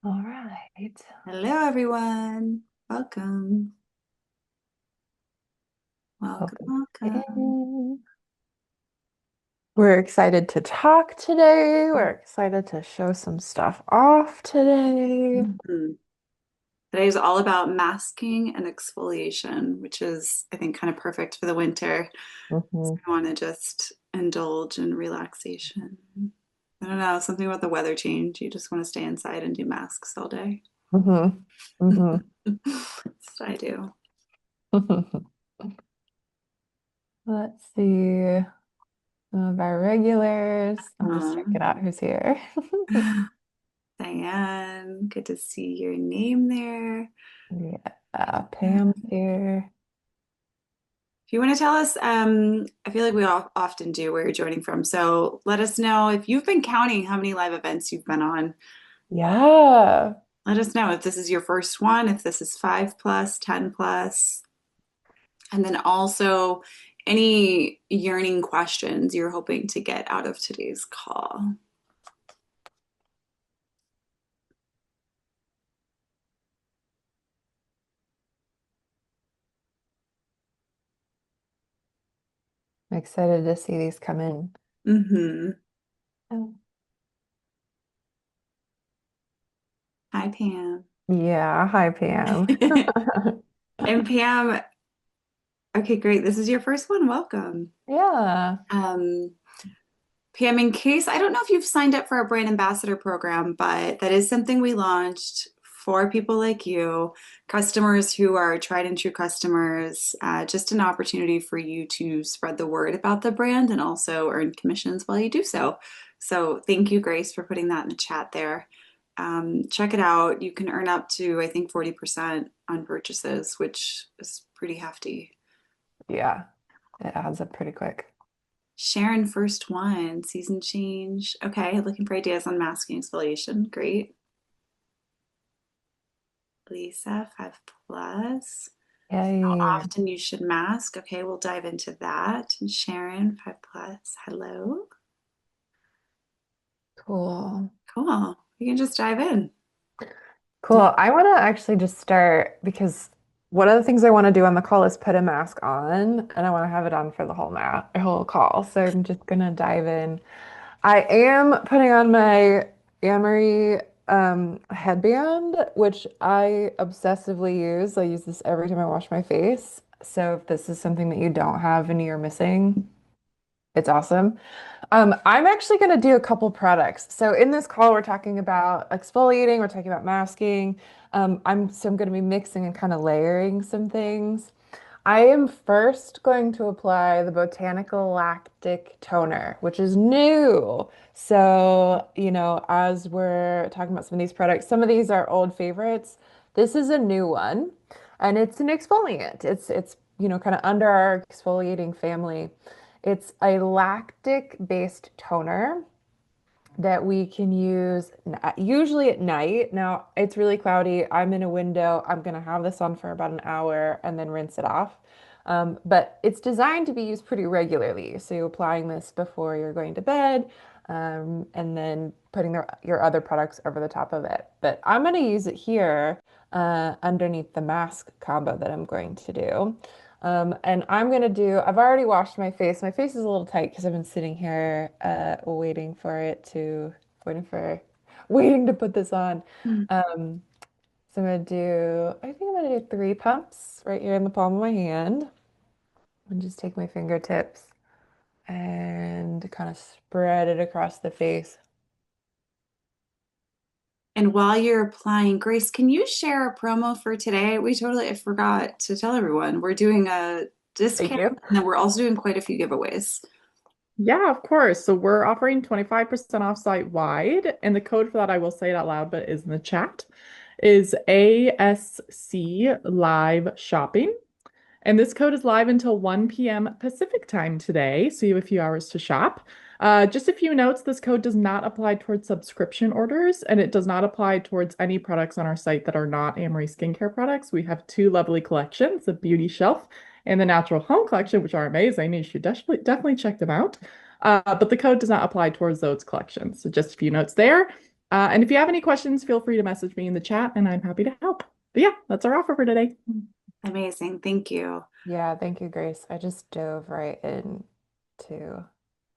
All right. Hello, everyone. Welcome. Welcome, Welcome welcome. in. We're excited to talk today. We're excited to show some stuff off today. Mhm. Today is all about masking and exfoliation, which is, I think, kind of perfect for the winter. So hmm I want to just indulge in relaxation. I don't know, something about the weather change. You just want to stay inside and do masks all day. hmm hmm That's what I do. Let's see. Some of our regulars. I'm just Uh, checking out who's here. Diane, good to see your name there. Yeah, Pam's here. If you want to tell us, I feel like we all often do where you're joining from. So let us know if you've been counting how many live events you've been on. Yeah. Let us know if this is your first one, if this is 5 plus, 10 plus, and then also any yearning questions you're hoping to get out of today's call. I'm excited to see these come in. Mm-hmm. Oh. Hi, Pam. Yeah. Hi, Pam. And Pam, okay, great. This is your first one. Welcome. Yeah. Um, Pam, in case, I don't know if you've signed up for our brand ambassador program, but that is something we launched for people like you, customers who are tried and true customers, just an opportunity for you to spread the word about the brand and also earn commissions while you do so. So thank you, Grace, for putting that in the chat there. Check it out. You can earn up to, I think, 40% on purchases, which is pretty hefty. Yeah. It adds up pretty quick. Sharon, first one, season change. Okay, looking for ideas on masking exfoliation. Great. Lisa, 5 plus. How Yay. often you should mask. Okay, we'll dive into that. And Sharon, 5 plus. Hello. Cool. Cool. We can just dive in. Cool. I want to actually just start because one of the things I want to do on the call is put a mask on, and I want to have it on for the whole call. So I'm just gonna dive in. I am putting on my Anne-Marie headband, which I obsessively use. I use this every time I wash my face. So if this is something that you don't have and you're missing, it's awesome. I'm actually going to do a couple products. So in this call, we're talking about exfoliating, we're talking about masking. I'm going to be mixing and kind of layering some things. I am first going to apply the Botanical Lactic Toner, which is new. So, as we're talking about some of these products, some of these are old favorites. This is a new one, and it's an exfoliant. It's kind of under our exfoliating family. It's a lactic-based toner that we can use usually at night. Now, it's really cloudy. I'm in a window. I'm going to have this on for about an hour and then rinse it off. But it's designed to be used pretty regularly. So you're applying this before you're going to bed, and then putting your other products over the top of it. But I'm going to use it here underneath the mask combo that I'm going to do. And I've already washed my face. My face is a little tight because I've been sitting here waiting for, waiting to put this on. Um, so I think I'm gonna do 3 pumps right here in the palm of my hand and just take my fingertips and kind of spread it across the face. And while you're applying, Grace, can you share a promo for today? I forgot to tell everyone. We're doing a Thank discount you. and then we're also doing quite a few giveaways. Yeah, of course. So we're offering 25% off site wide. And the code for that, I will say it out loud, but is in the chat, is ASC Live Shopping. And this code is live until 1 p.m. Pacific time today. So you have a few hours to shop. Just a few notes, this code does not apply towards subscription orders, and it does not apply towards any products on our site that are not Amory skincare products. We have two lovely collections, the Beauty Shelf and the Natural Home Collection, which are amazing. You should definitely check them out. But the code does not apply towards those collections. So just a few notes there. And if you have any questions, feel free to message me in the chat and I'm happy to help. But yeah, that's our offer for today. Amazing. Thank you. Yeah, thank you, Grace. I just dove right in to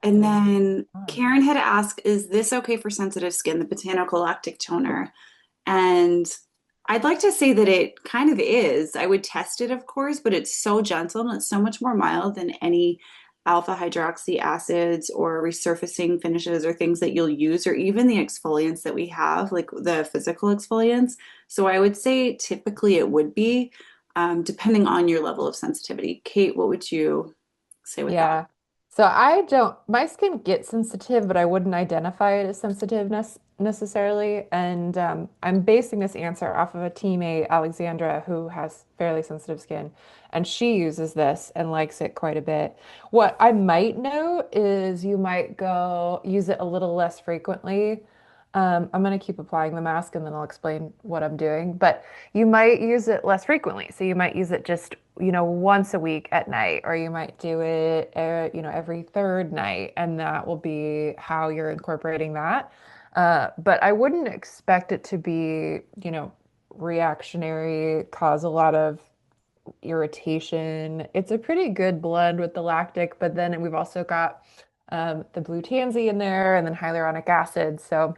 And putting then on. Karen had asked, is this okay for sensitive skin, the Botanical Lactic Toner? And I'd like to say that it kind of is. I would test it, of course, but it's so gentle and it's so much more mild than any alpha hydroxy acids or resurfacing finishes or things that you'll use, or even the exfoliants that we have, like the physical exfoliants. So I would say typically it would be, depending on your level of sensitivity. Kate, what would you say with that? Yeah. So I don't, my skin gets sensitive, but I wouldn't identify it as sensitiveness necessarily. And I'm basing this answer off of a teammate, Alexandra, who has fairly sensitive skin, and she uses this and likes it quite a bit. What I might note is you might go use it a little less frequently. I'm going to keep applying the mask and then I'll explain what I'm doing. But you might use it less frequently. So you might use it just, once a week at night, or you might do it, every third night, and that will be how you're incorporating that. But I wouldn't expect it to be, reactionary, cause a lot of irritation. It's a pretty good blend with the lactic, but then we've also got the blue tansy in there and then hyaluronic acid. So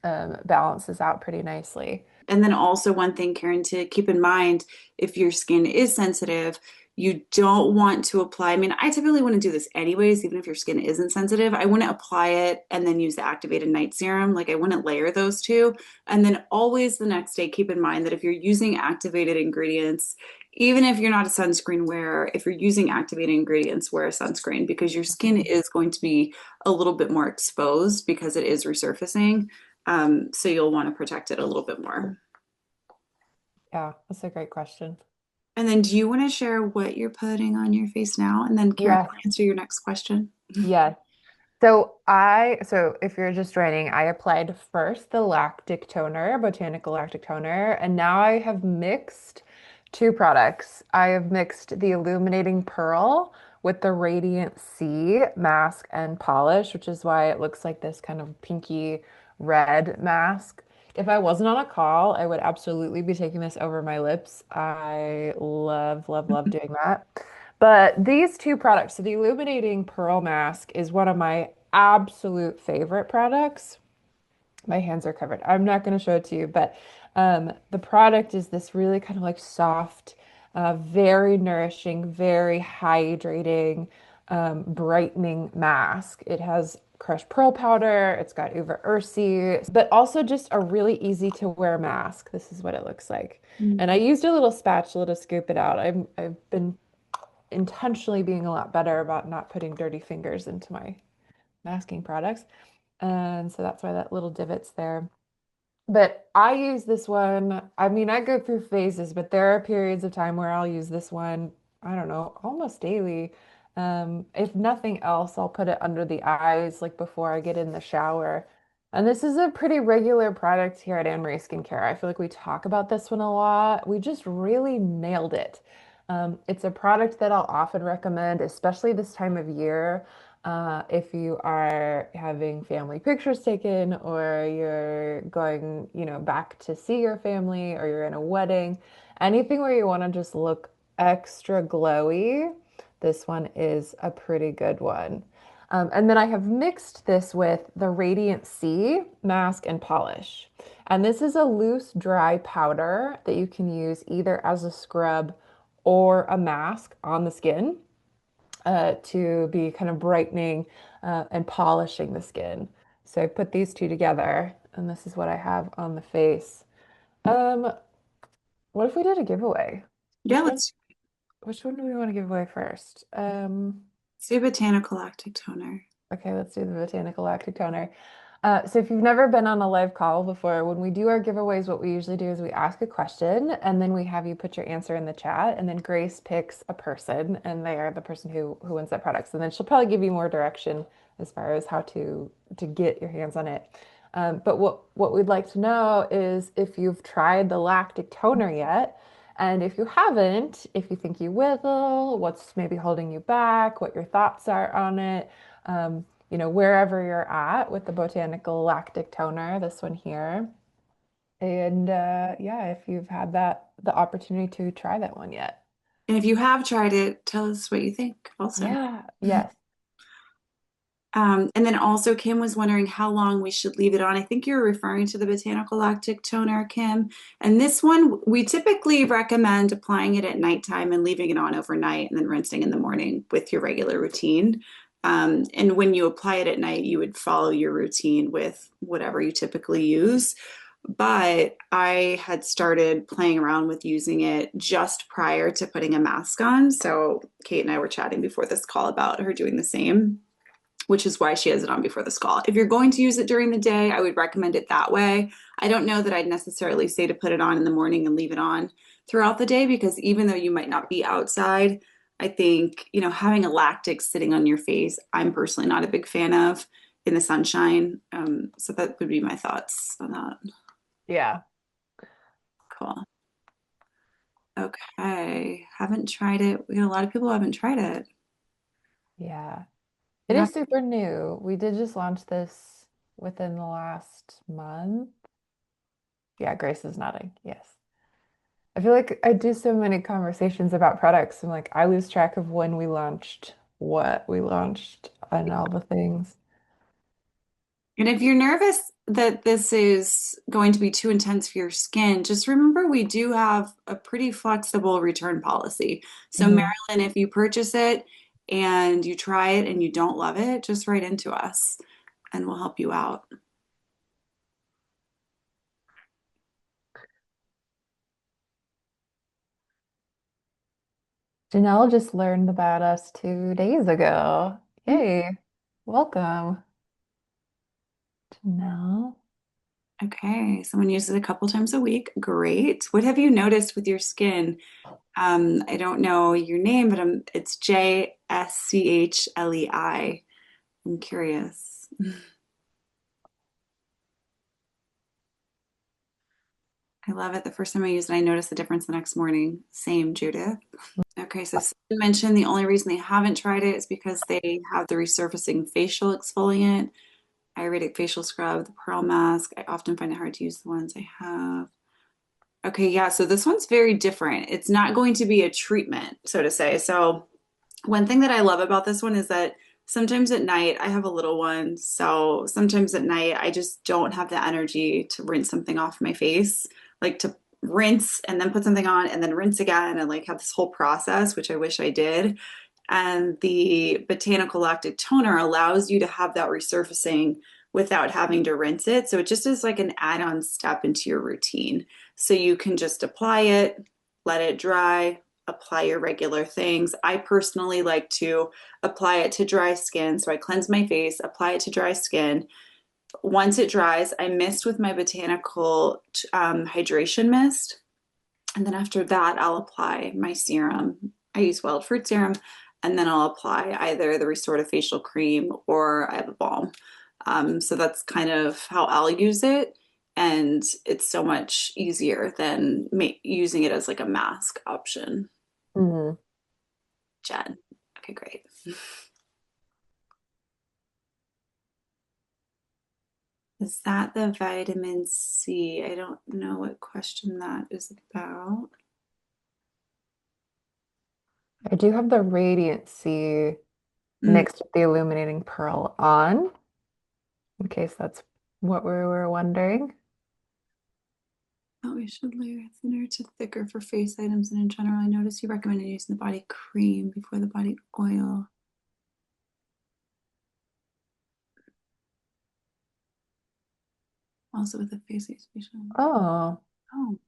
balances out pretty nicely. And then also one thing, Karen, to keep in mind, if your skin is sensitive, you don't want to apply. I mean, I typically wouldn't do this anyways, even if your skin isn't sensitive. I wouldn't apply it and then use the activated night serum. Like I wouldn't layer those two. And then always the next day, keep in mind that if you're using activated ingredients, even if you're not a sunscreen wearer, if you're using activated ingredients, wear a sunscreen because your skin is going to be a little bit more exposed because it is resurfacing. So you'll want to protect it a little bit more. Yeah, that's a great question. And then do you want to share what you're putting on your face now? And then Karen Yes, will answer your next question. yes. So if you're just joining, I applied first the lactic toner, botanical lactic toner, and now I have mixed two products. I have mixed the illuminating pearl with the radiant sea mask and polish, which is why it looks like this kind of pinky red mask. If I wasn't on a call, I would absolutely be taking this over my lips. I love, love, love doing that. But these two products, so the illuminating pearl mask is one of my absolute favorite products. My hands are covered. I'm not going to show it to you, but the product is this really kind of like soft, very nourishing, very hydrating, brightening mask. It has crushed pearl powder, it's got uva ursi, but also just a really easy to wear mask. This is what it looks like. And I used a little spatula to scoop it out. I've been intentionally being a lot better about not putting dirty fingers into my masking products. And so that's why that little divot's there. But I use this one. I mean, I go through phases, but there are periods of time where I'll use this one, I don't know, almost daily. If nothing else, I'll put it under the eyes like before I get in the shower. And this is a pretty regular product here at Anne Marie Skincare. I feel like we talk about this one a lot. We just really nailed it. It's a product that I'll often recommend, especially this time of year. If you are having family pictures taken or you're going, back to see your family or you're in a wedding, anything where you want to just look extra glowy, this one is a pretty good one. And then I have mixed this with the Radiant Sea mask and polish. And this is a loose, dry powder that you can use either as a scrub or a mask on the skin to be kind of brightening and polishing the skin. So I put these two together, and this is what I have on the face. Um, what if we did a giveaway? Yeah, Which one? let's Which one do we want to give away first? do Botanical Lactic Toner. Okay, let's do the Botanical Lactic Toner. So if you've never been on a live call before, when we do our giveaways, what we usually do is we ask a question and then we have you put your answer in the chat, and then Grace picks a person and they are the person who wins that product. So then she'll probably give you more direction as far as how to get your hands on it. But what we'd like to know is if you've tried the lactic toner yet. And if you haven't, if you think you will, what's maybe holding you back, what your thoughts are on it. wherever you're at with the Botanical Lactic Toner, this one here. And yeah, if you've had the opportunity to try that one yet. And if you have tried it, tell us what you think also. Yeah, yes. And then also Kim was wondering how long we should leave it on. I think you're referring to the Botanical Lactic Toner, Kim. And this one, we typically recommend applying it at nighttime and leaving it on overnight and then rinsing in the morning with your regular routine. And when you apply it at night, you would follow your routine with whatever you typically use. But I had started playing around with using it just prior to putting a mask on. So Kate and I were chatting before this call about her doing the same, which is why she has it on before the call. If you're going to use it during the day, I would recommend it that way. I don't know that I'd necessarily say to put it on in the morning and leave it on throughout the day, because even though you might not be outside, I think, having a lactic sitting on your face, I'm personally not a big fan of in the sunshine. So that would be my thoughts on that. Yeah. Cool. Okay. Haven't tried it. We got a lot of people who haven't tried it. Yeah. It Yeah. is super new. We did just launch this within the last month. Yeah, Grace is nodding. Yes. I feel like I do so many conversations about products and like I lose track of when we launched, what we launched, and all the things. And if you're nervous that this is going to be too intense for your skin, just remember we do have a pretty flexible return policy. So, Mhm. Marilyn, if you purchase it and you try it and you don't love it, just write into us and we'll help you out. Janelle just learned about us 2 days ago. Yay. Welcome, Janelle. Okay, someone uses it a couple times a week. Great. What have you noticed with your skin? I don't know your name, but it's J-S-C-H-L-E-I. I'm curious. I love it. The first time I used it, I noticed the difference the next morning. Same, Judith. Okay, so someone mentioned the only reason they haven't tried it is because they have the resurfacing facial exfoliant, Ayurvedic facial scrub, the pearl mask. I often find it hard to use the ones I have. Okay, yeah, so this one's very different. It's not going to be a treatment, so to say. So one thing that I love about this one is that sometimes at night, I have a little one, so sometimes at night I just don't have the energy to rinse something off my face, like to rinse and then put something on and then rinse again and like have this whole process, which I wish I did. And the Botanical Lactic Toner allows you to have that resurfacing without having to rinse it. So it just is like an add-on step into your routine. So you can just apply it, let it dry, apply your regular things. I personally like to apply it to dry skin. So I cleanse my face, apply it to dry skin. Once it dries, I mist with my botanical hydration mist. And then after that, I'll apply my serum. I use wild fruit serum. And then I'll apply either the restorative facial cream or I have a balm. So that's kind of how I'll use it. And it's so much easier than using it as like a mask option. Mhm. Jen. Okay, great. Is that the vitamin C? I don't know what question that is about. I do have the Radiant C Mm. mixed with the Illuminating Pearl on, in case that's what we were wondering. Oh, we should layer thinner to thicker for face items. And in general, I noticed you recommended using the body cream before the body oil. Also with the face exfoliation. Oh, Oh,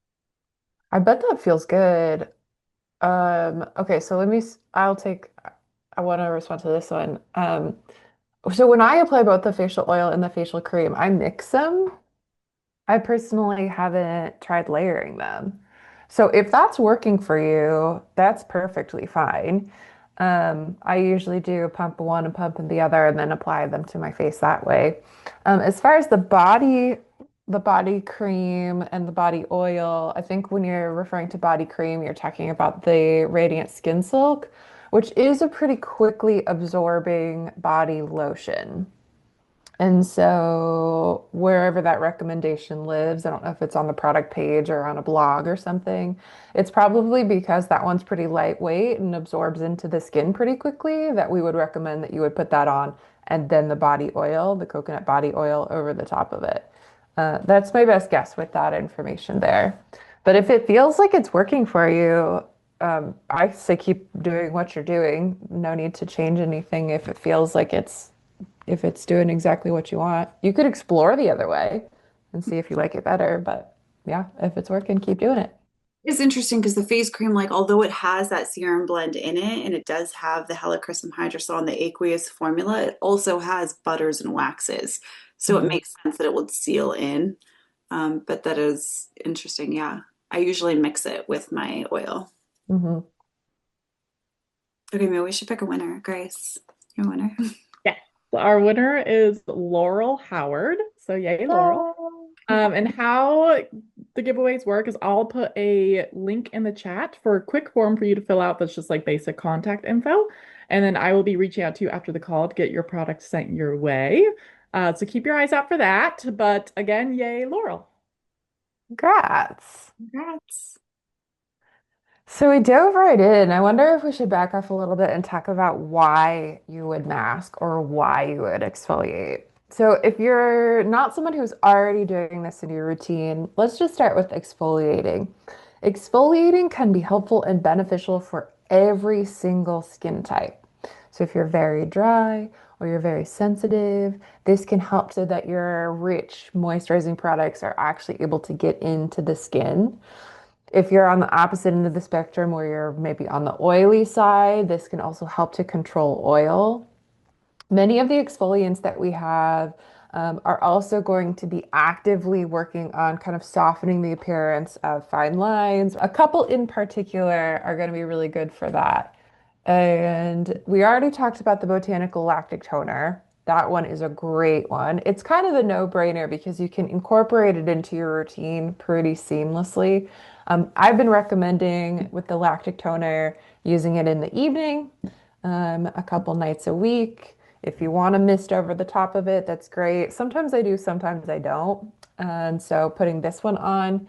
I bet that feels good. Okay, so I want to respond to this one. So when I apply both the facial oil and the facial cream, I mix them. I personally haven't tried layering them. So if that's working for you, that's perfectly fine. I usually do a pump of one and pump of the other and then apply them to my face that way. As far as the body cream and the body oil, I think when you're referring to body cream, you're talking about the Radiant Skin Silk, which is a pretty quickly absorbing body lotion. And so wherever that recommendation lives, I don't know if it's on the product page or on a blog or something, it's probably because that one's pretty lightweight and absorbs into the skin pretty quickly that we would recommend that you would put that on and then the body oil, the coconut body oil over the top of it. That's my best guess with that information there. But if it feels like it's working for you, I say keep doing what you're doing. No need to change anything if it feels like if it's doing exactly what you want. You could explore the other way and see if you like it better. But yeah, if it's working, keep doing it. It's interesting because the face cream, like, although it has that serum blend in it and it does have the helichrysum hydrosol and the aqueous formula, it also has butters and waxes. So it Mhm. makes sense that it would seal in. But that is interesting. Yeah. I usually mix it with my oil. Mhm. Okay, maybe we should pick a winner. Grace, your winner. Yes. So our winner is Laurel Howard. So yay, Laurel. And how the giveaways work is I'll put a link in the chat for a quick form for you to fill out that's just like basic contact info. And then I will be reaching out to you after the call to get your product sent your way. So keep your eyes out for that. But again, yay, Laurel. Congrats. Congrats. So we dove right in. I wonder if we should back off a little bit and talk about why you would mask or why you would exfoliate. So if you're not someone who's already doing this in your routine, let's just start with exfoliating. Exfoliating can be helpful and beneficial for every single skin type. So if you're very dry or you're very sensitive, this can help so that your rich moisturizing products are actually able to get into the skin. If you're on the opposite end of the spectrum where you're maybe on the oily side, this can also help to control oil. Many of the exfoliants that we have are also going to be actively working on kind of softening the appearance of fine lines. A couple in particular are going to be really good for that. And we already talked about the Botanical Lactic Toner. That one is a great one. It's kind of a no-brainer because you can incorporate it into your routine pretty seamlessly. I've been recommending with the lactic toner using it in the evening, a couple nights a week. If you want to mist over the top of it, that's great. Sometimes I do, sometimes I don't. And so putting this one on,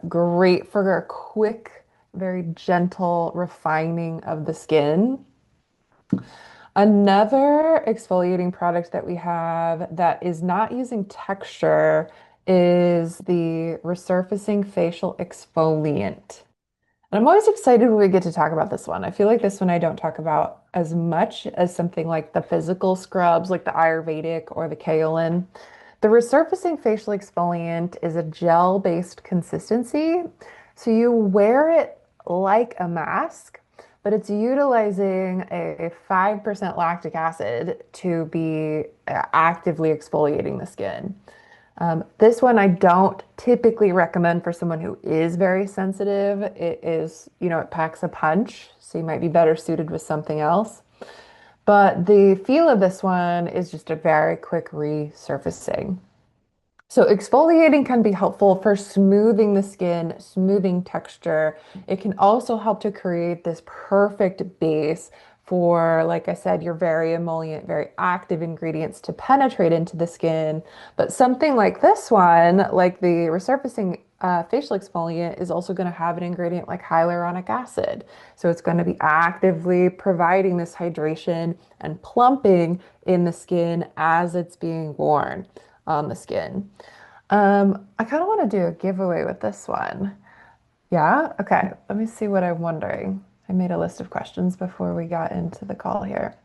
great for a quick, very gentle refining of the skin. Another exfoliating product that we have that is not using texture is the resurfacing facial exfoliant. And I'm always excited when we get to talk about this one. I feel like this one I don't talk about as much as something like the physical scrubs, like the Ayurvedic or the kaolin. The resurfacing facial exfoliant is a gel-based consistency. So you wear it like a mask, but it's utilizing a 5% lactic acid to be actively exfoliating the skin. This one I don't typically recommend for someone who is very sensitive. It is, it packs a punch, so you might be better suited with something else. But the feel of this one is just a very quick resurfacing. So exfoliating can be helpful for smoothing the skin, smoothing texture. It can also help to create this perfect base for, like I said, your very emollient, very active ingredients to penetrate into the skin. But something like this one, like the resurfacing facial exfoliant, is also going to have an ingredient like hyaluronic acid. So it's going to be actively providing this hydration and plumping in the skin as it's being worn on the skin. I kind of want to do a giveaway with this one. Yeah? Okay. Let me see what I'm wondering. I made a list of questions before we got into the call here.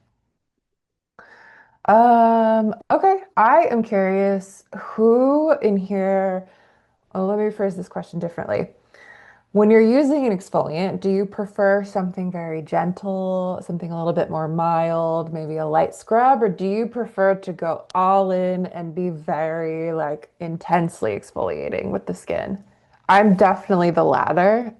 Okay. I am curious who in here, oh, let me phrase this question differently. When you're using an exfoliant, do you prefer something very gentle, something a little bit more mild, maybe a light scrub, or do you prefer to go all in and be very like intensely exfoliating with the skin? I'm definitely the latter.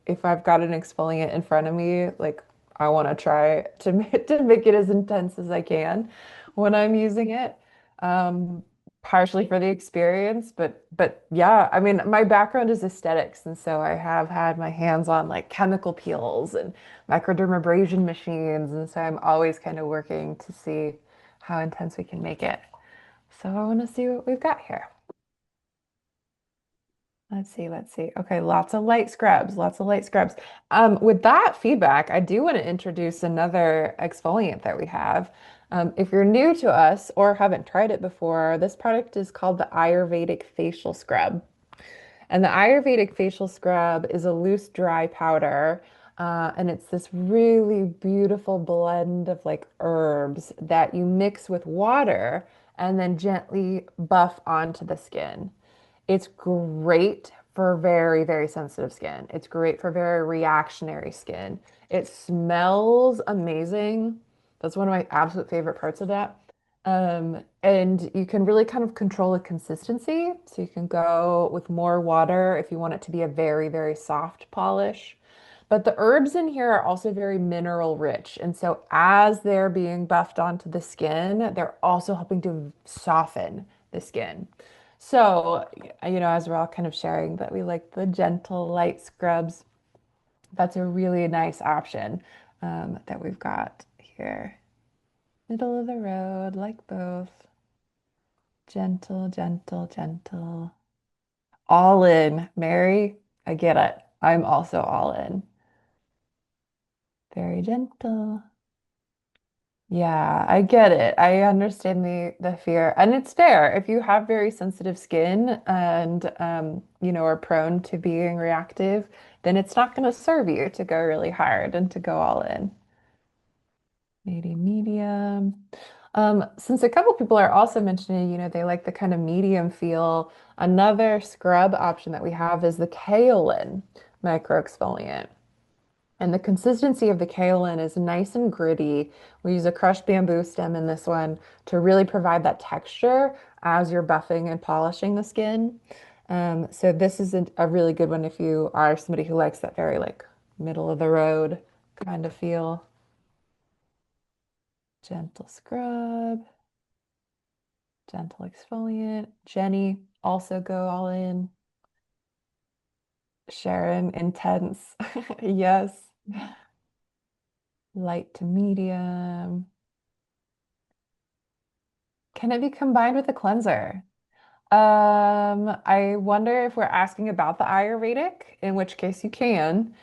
If I've got an exfoliant in front of me, like I want to try to make it as intense as I can when I'm using it. Um, partially for the experience, but yeah, I mean, my background is aesthetics, and so I have had my hands on like chemical peels and microdermabrasion machines, and so I'm always kind of working to see how intense we can make it. So I want to see what we've got here. Let's see, let's see. Okay, lots of light scrubs, lots of light scrubs. With that feedback, I do want to introduce another exfoliant that we have. If you're new to us or haven't tried it before, this product is called the Ayurvedic Facial Scrub. And the Ayurvedic facial scrub is a loose, dry powder. And it's this really beautiful blend of like herbs that you mix with water and then gently buff onto the skin. It's great for very, very sensitive skin. It's great for very reactionary skin. It smells amazing. That's one of my absolute favorite parts of that. And you can really kind of control the consistency. So you can go with more water if you want it to be a very, very soft polish. But the herbs in here are also very mineral rich. And so as they're being buffed onto the skin, they're also helping to soften the skin. So, as we're all kind of sharing that we like the gentle light scrubs, that's a really nice option that we've got here. Middle of the road, like both. Gentle, gentle, gentle. All in. Mary, I get it. I'm also all in. Very gentle. Yeah, I get it. I understand the fear. And it's fair. If you have very sensitive skin and are prone to being reactive, then it's not going to serve you to go really hard and to go all in. Maybe medium. Since a couple people are also mentioning, they like the kind of medium feel, another scrub option that we have is the kaolin micro exfoliant. And the consistency of the kaolin is nice and gritty. We use a crushed bamboo stem in this one to really provide that texture as you're buffing and polishing the skin. So this is a really good one if you are somebody who likes that very like middle of the road kind of feel. Gentle scrub, gentle exfoliant. Jenny, also go all in. Sharon, intense. Yes. Light to medium. Can it be combined with a cleanser? I wonder if we're asking about the Ayurvedic, in which case you can.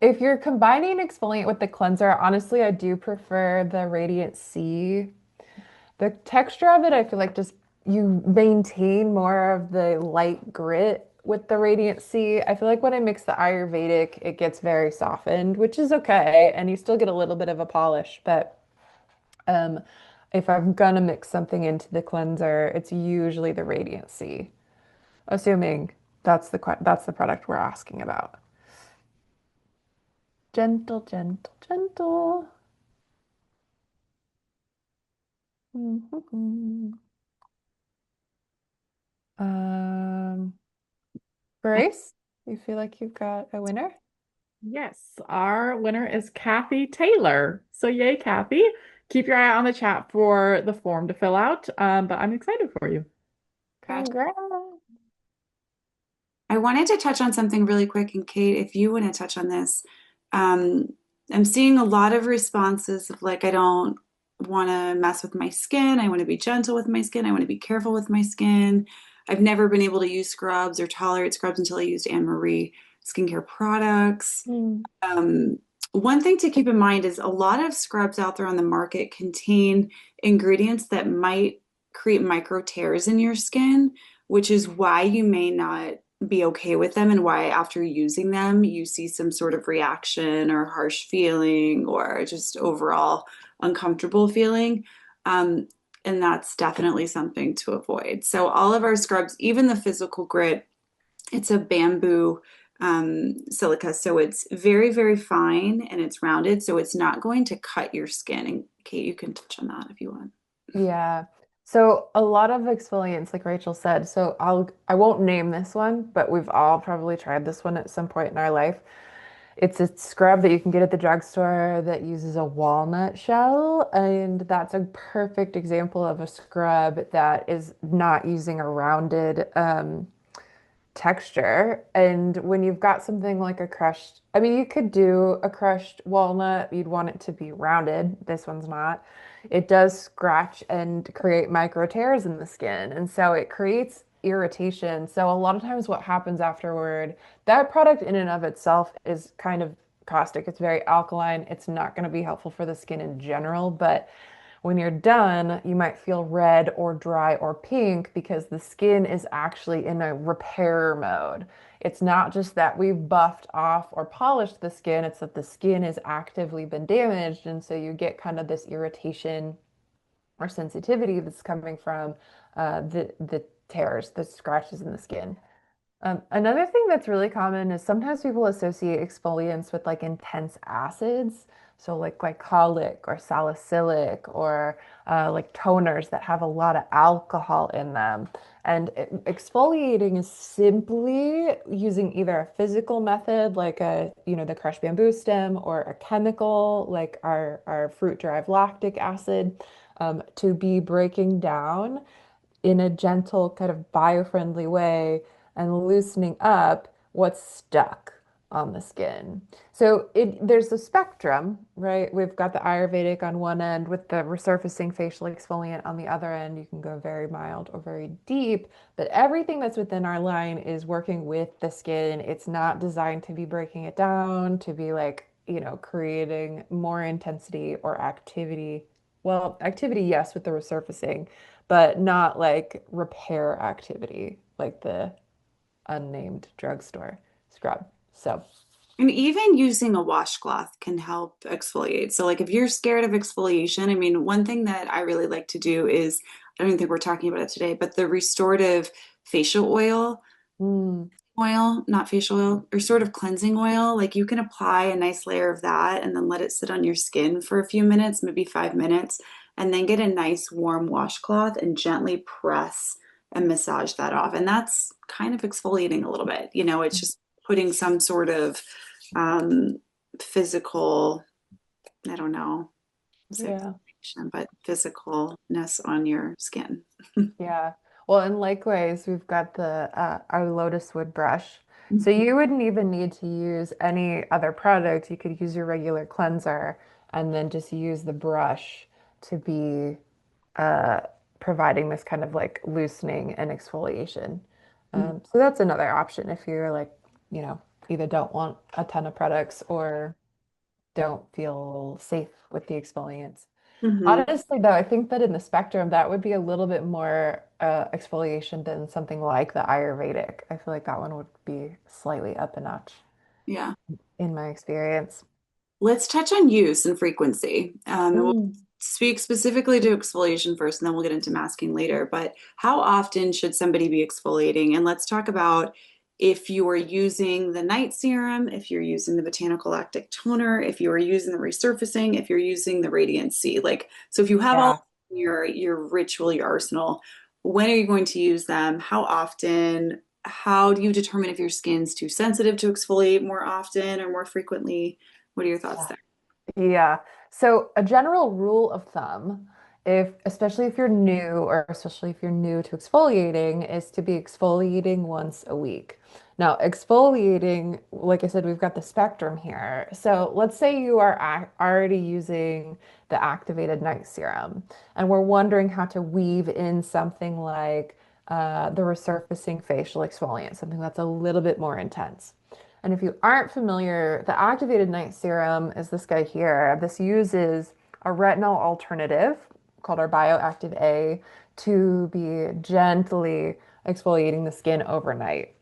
If you're combining exfoliant with the cleanser, honestly, I do prefer the Radiant C. The texture of it, I feel like just you maintain more of the light grit with the Radiant C. I feel like when I mix the Ayurvedic, it gets very softened, which is okay, and you still get a little bit of a polish, but um, if I'm gonna mix something into the cleanser, it's usually the Radiant C, assuming that's the product we're asking about. Gentle, gentle, gentle. Mhm. Um, Grace, you feel like you've got a winner? Yes, our winner is Kathy Taylor. So yay, Kathy. Keep your eye on the chat for the form to fill out. But I'm excited for you. Congrats. I wanted to touch on something really quick, and Kate, if you want to touch on this, um, I'm seeing a lot of responses of like, I don't want to mess with my skin. I want to be gentle with my skin. I want to be careful with my skin. I've never been able to use scrubs or tolerate scrubs until I used Anne Marie skincare products. Hmm. Um, One thing to keep in mind is a lot of scrubs out there on the market contain ingredients that might create micro tears in your skin, which is why you may not be okay with them and why after using them you see some sort of reaction or harsh feeling or just overall uncomfortable feeling. Um, and that's definitely something to avoid. So all of our scrubs, even the physical grit, it's a bamboo silica, so it's very, very fine and it's rounded, so it's not going to cut your skin. And Kate, you can touch on that if you want. Yeah. So a lot of exfoliants, like Rachel said, I won't name this one, but we've all probably tried this one at some point in our life. It's a scrub that you can get at the drugstore that uses a walnut shell, and that's a perfect example of a scrub that is not using a rounded texture. And when you've got something like a crushed, I mean, you could do a crushed walnut, you'd want it to be rounded. This one's not. It does scratch and create micro tears in the skin. And so it creates irritation. So a lot of times what happens afterward, that product in and of itself is kind of caustic. It's very alkaline. It's not going to be helpful for the skin in general, but when you're done, you might feel red or dry or pink because the skin is actually in a repair mode. It's not just that we've buffed off or polished the skin, it's that the skin has actively been damaged. And so you get kind of this irritation or sensitivity that's coming from the tears, the scratches in the skin. Another thing that's really common is sometimes people associate exfoliants with like intense acids. So like glycolic or salicylic or like toners that have a lot of alcohol in them. And exfoliating is simply using either a physical method like the crushed bamboo stem or a chemical like our fruit-derived lactic acid to be breaking down in a gentle, kind of bio-friendly way and loosening up what's stuck on the skin. So there's a spectrum, right? We've got the Ayurvedic on one end with the resurfacing facial exfoliant on the other end. You can go very mild or very deep, but everything that's within our line is working with the skin. It's not designed to be breaking it down, to be like, creating more intensity or activity. Well, activity, yes, with the resurfacing, but not like repair activity, like the unnamed drugstore scrub. So, And even using a washcloth can help exfoliate. So, like if you're scared of exfoliation, I mean, one thing that I really like to do is, I don't even think we're talking about it today, but the restorative facial mm, oil, not facial oil, or sort of cleansing oil. Like you can apply a nice layer of that and then let it sit on your skin for a few minutes, maybe 5 minutes, and then get a nice warm washcloth and gently press and massage that off. And that's kind of exfoliating a little bit. It's just putting some sort of um, physical, I don't know, say yeah, exfoliation, but physicalness on your skin. yeah. Well, and likewise, we've got the our lotus wood brush. So you wouldn't even need to use any other product. You could use your regular cleanser and then just use the brush to be uh, providing this kind of like loosening and exfoliation. So that's another option if you're like, you know, either don't want a ton of products or don't feel safe with the exfoliants. Mhm. Honestly, though, I think that in the spectrum, that would be a little bit more exfoliation than something like the Ayurvedic. I feel like that one would be slightly up a notch Yeah. in my experience. Let's touch on use and frequency. And we'll Mm. speak specifically to exfoliation first, and then we'll get into masking later. But how often should somebody be exfoliating? And let's talk about if you are using the night serum, if you're using the botanical lactic toner, if you are using the resurfacing, if you're using the Radiant C. Like, so if you have all Yeah. your ritual, your arsenal, when are you going to use them? How often? How do you determine if your skin's too sensitive to exfoliate more often or more frequently? What are your thoughts there? Yeah. So a general rule of thumb, if especially if you're new or especially if you're new to exfoliating, is to be exfoliating once a week. Now, exfoliating, like I said, we've got the spectrum here. So let's say you are already using the activated night serum, and we're wondering how to weave in something like the resurfacing facial exfoliant, something that's a little bit more intense. And if you aren't familiar, the activated night serum is this guy here. This uses a retinol alternative called our Bioactive A to be gently exfoliating the skin overnight.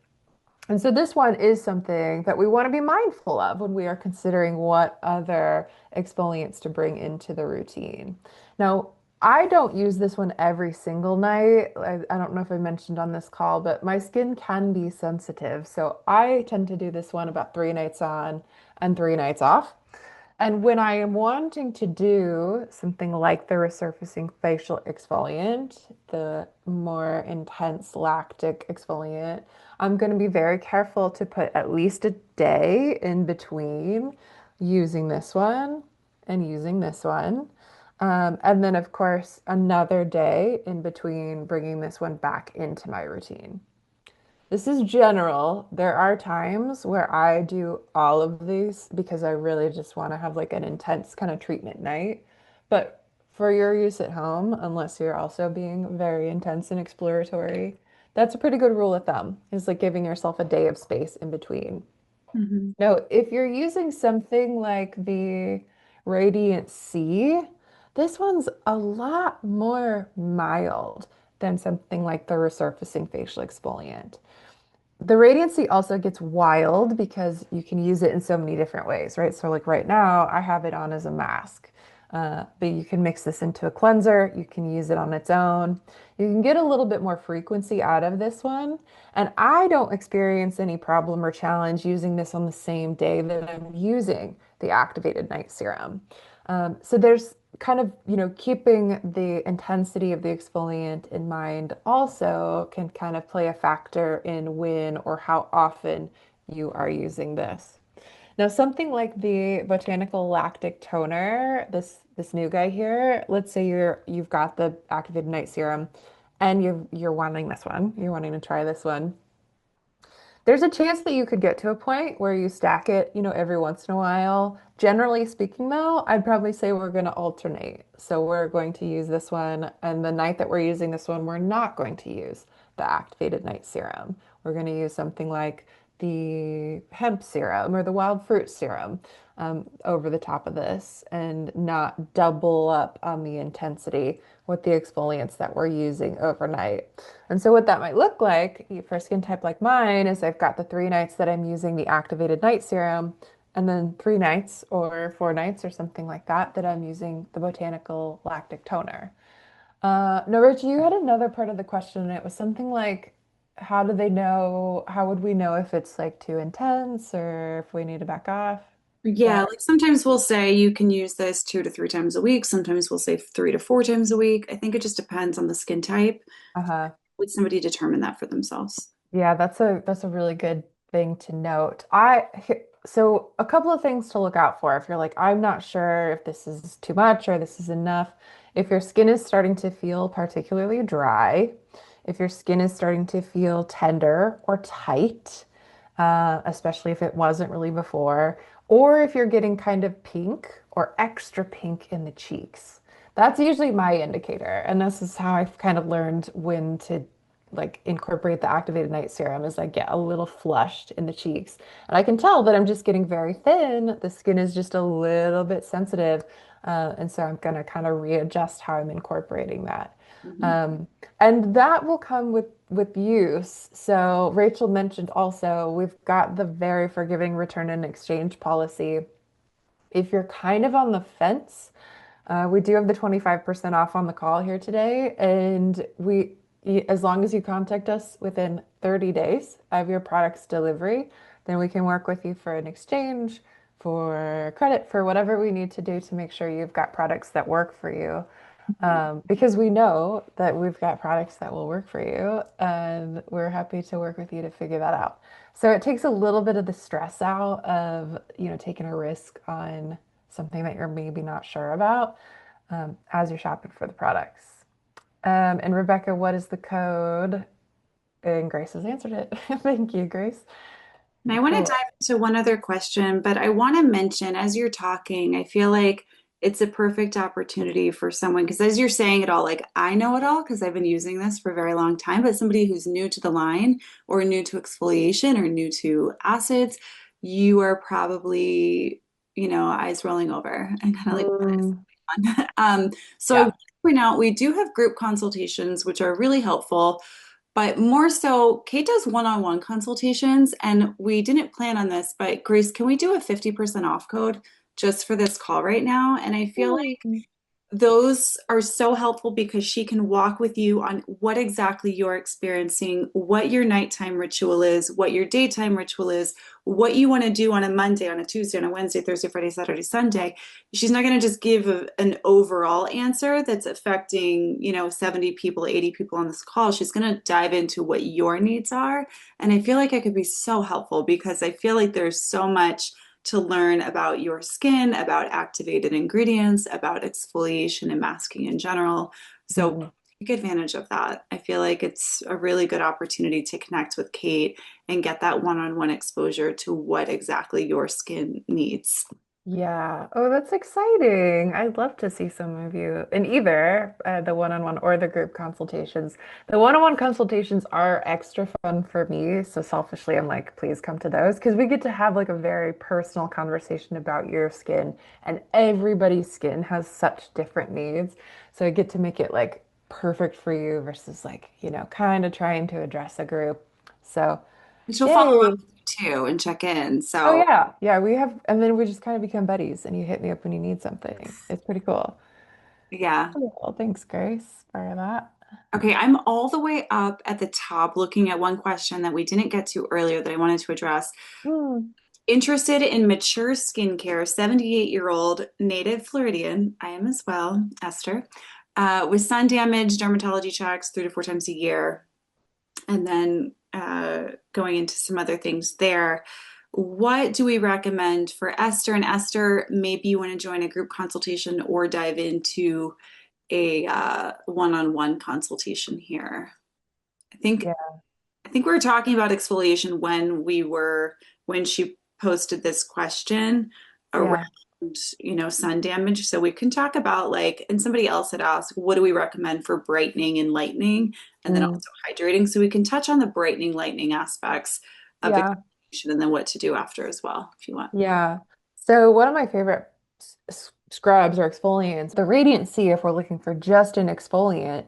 And so this one is something that we want to be mindful of when we are considering what other exfoliants to bring into the routine. Now, I don't use this one every single night. I don't know if I mentioned on this call, but my skin can be sensitive. So I tend to do this one about 3 nights on and 3 nights off. And when I am wanting to do something like the resurfacing facial exfoliant, the more intense lactic exfoliant, I'm going to be very careful to put at least a day in between using this one and using this one. And then, of course, another day in between bringing this one back into my routine. This is general. There are times where I do all of these because I really just want to have like an intense kind of treatment night. But for your use at home, unless you're also being very intense and exploratory, that's a pretty good rule of thumb, is like giving yourself a day of space in between. Mhm. Now, if you're using something like the Radiant C, this one's a lot more mild than something like the resurfacing facial exfoliant. The radiancy also gets wild because you can use it in so many different ways, right? So, like right now, I have it on as a mask, but you can mix this into a cleanser. You can use it on its own. You can get a little bit more frequency out of this one. And I don't experience any problem or challenge using this on the same day that I'm using the activated night serum. So there's kind of, keeping the intensity of the exfoliant in mind also can kind of play a factor in when or how often you are using this. Now, something like the Botanical Lactic Toner, this new guy here, let's say you've got the activated night serum and you're wanting this one, you're wanting to try this one. There's a chance that you could get to a point where you stack it, every once in a while. Generally speaking, though, I'd probably say we're going to alternate. So we're going to use this one, and the night that we're using this one, we're not going to use the activated night serum. We're going to use something like the hemp serum or the wild fruit serum over the top of this and not double up on the intensity with the exfoliants that we're using overnight. And so what that might look like for a skin type like mine is I've got the 3 nights that I'm using the activated night serum, and then 3 nights or 4 nights or something like that that I'm using the Botanical Lactic Toner. No, Rich, you had another part of the question, and it was something like, how would we know if it's like too intense or if we need to back off? Is Yeah, that, like sometimes we'll say you can use this 2 to 3 times a week. Sometimes we'll say 3 to 4 times a week. I think it just depends on the skin type. uh-huh. Would somebody determine that for themselves? Yeah, that's a really good thing to note. So a couple of things to look out for if you're like, I'm not sure if this is too much or this is enough. If your skin is starting to feel particularly dry, if your skin is starting to feel tender or tight, especially if it wasn't really before, or if you're getting kind of pink or extra pink in the cheeks. That's usually my indicator. And this is how I've kind of learned when to like incorporate the activated night serum as I get a little flushed in the cheeks. And I can tell that I'm just getting very thin. The skin is just a little bit sensitive. And so I'm going to kind of readjust how I'm incorporating that. Mhm. Um, and that will come with use. So Rachel mentioned also we've got the very forgiving return and exchange policy. If you're kind of on the fence, we do have the 25% off on the call here today, and as long as you contact us within 30 days of your product's delivery, then we can work with you for an exchange, for credit, for whatever we need to do to make sure you've got products that work for you. Because we know that we've got products that will work for you, and we're happy to work with you to figure that out. So it takes a little bit of the stress out of, taking a risk on something that you're maybe not sure about as you're shopping for the products. And Rebecca, what is the code? And Grace has answered it. Thank you, Grace. And I want to Cool. dive into one other question, but I want to mention as you're talking, I feel like it's a perfect opportunity for someone because as you're saying it all, like I know it all because I've been using this for a very long time, but somebody who's new to the line or new to exfoliation or new to acids, you are probably, eyes rolling over and kind of like, Mm, what is going on? So I yeah. want to point out we do have group consultations, which are really helpful. But more so, Kate does one-on-one consultations, and we didn't plan on this, but Grace, can we do a 50% off code just for this call right now? And I feel like Mm. those are so helpful because she can walk with you on what exactly you're experiencing, what your nighttime ritual is, what your daytime ritual is, what you want to do on a Monday, on a Tuesday, on a Wednesday, Thursday, Friday, Saturday, Sunday. She's not going to just give an overall answer that's affecting, 70 people, 80 people on this call. She's going to dive into what your needs are. And I feel like I could be so helpful because I feel like there's so much to learn about your skin, about activated ingredients, about exfoliation and masking in general. So Mhm. take advantage of that. I feel like it's a really good opportunity to connect with Kate and get that one-on-one exposure to what exactly your skin needs. Yeah. Oh, that's exciting. I'd love to see some of you in either the one-on-one or the group consultations. The one-on-one consultations are extra fun for me. So selfishly, I'm like, please come to those because we get to have like a very personal conversation about your skin, and everybody's skin has such different needs. So I get to make it like perfect for you versus like, kind of trying to address a group. So, And she'll follow up yay. with you too and check in. Oh So yeah. Yeah, we have, and then we just kind of become buddies and you hit me up when you need something. It's pretty cool. yeah. Well, thanks, Grace, for that. Okay, I'm all the way up at the top looking at one question that we didn't get to earlier that I wanted to address. Hmm. Interested in mature skincare, 78-year-old native Floridian. I am as well, Esther, with sun damage, dermatology checks 3 to 4 times a year, and then going into some other things there. What do we recommend for Esther? And Esther, maybe you want to join a group consultation or dive into a one-on-one consultation here. I think Yeah, I think we were talking about exfoliation when she posted this question around, yeah, sun damage. So we can talk about and somebody else had asked, what do we recommend for brightening and lightening, and then mm, also hydrating. So we can touch on the brightening, lightening aspects of yeah, exfoliation and then what to do after as well, if you want. yeah. So one of my favorite scrubs or exfoliants, the Radiant Sea, if we're looking for just an exfoliant,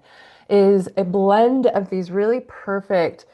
is a blend of these really perfect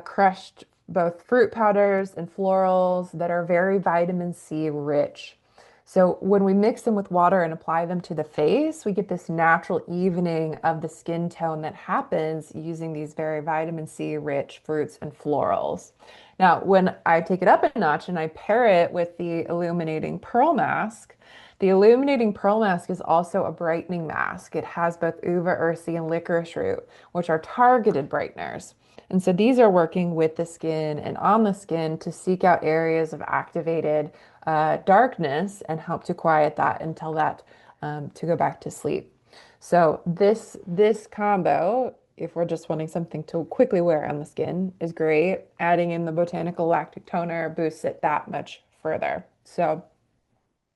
crushed both fruit powders and florals that are very vitamin C rich. So when we mix them with water and apply them to the face, we get this natural evening of the skin tone that happens using these very vitamin C rich fruits and florals. Now, when I take it up a notch and I pair it with the illuminating pearl mask, the illuminating pearl mask is also a brightening mask. It has both uva ursi and licorice root, which are targeted brighteners. And so these are working with the skin and on the skin to seek out areas of activated darkness and help to quiet that and tell that to go back to sleep. So this combo, if we're just wanting something to quickly wear on the skin, is great. Adding in the Botanical lactic toner boosts it that much further. So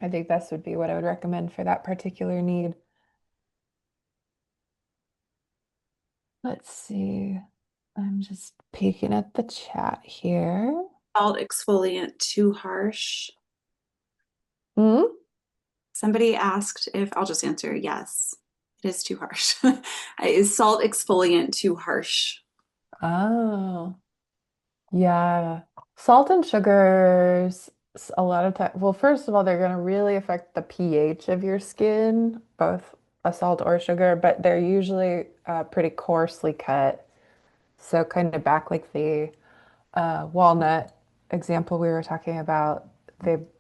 I think this would be what I would recommend for that particular need. Let's see. I'm just peeking at the chat here. Salt exfoliant too harsh? Hmm? Somebody asked if I'll just answer yes. It is too harsh. Is salt exfoliant too harsh? Oh, yeah. Salt and sugars, a lot of time. Well, first of all, they're going to really affect the pH of your skin, both a salt or sugar, but they're usually pretty coarsely cut. So kind of back like the walnut example we were talking about,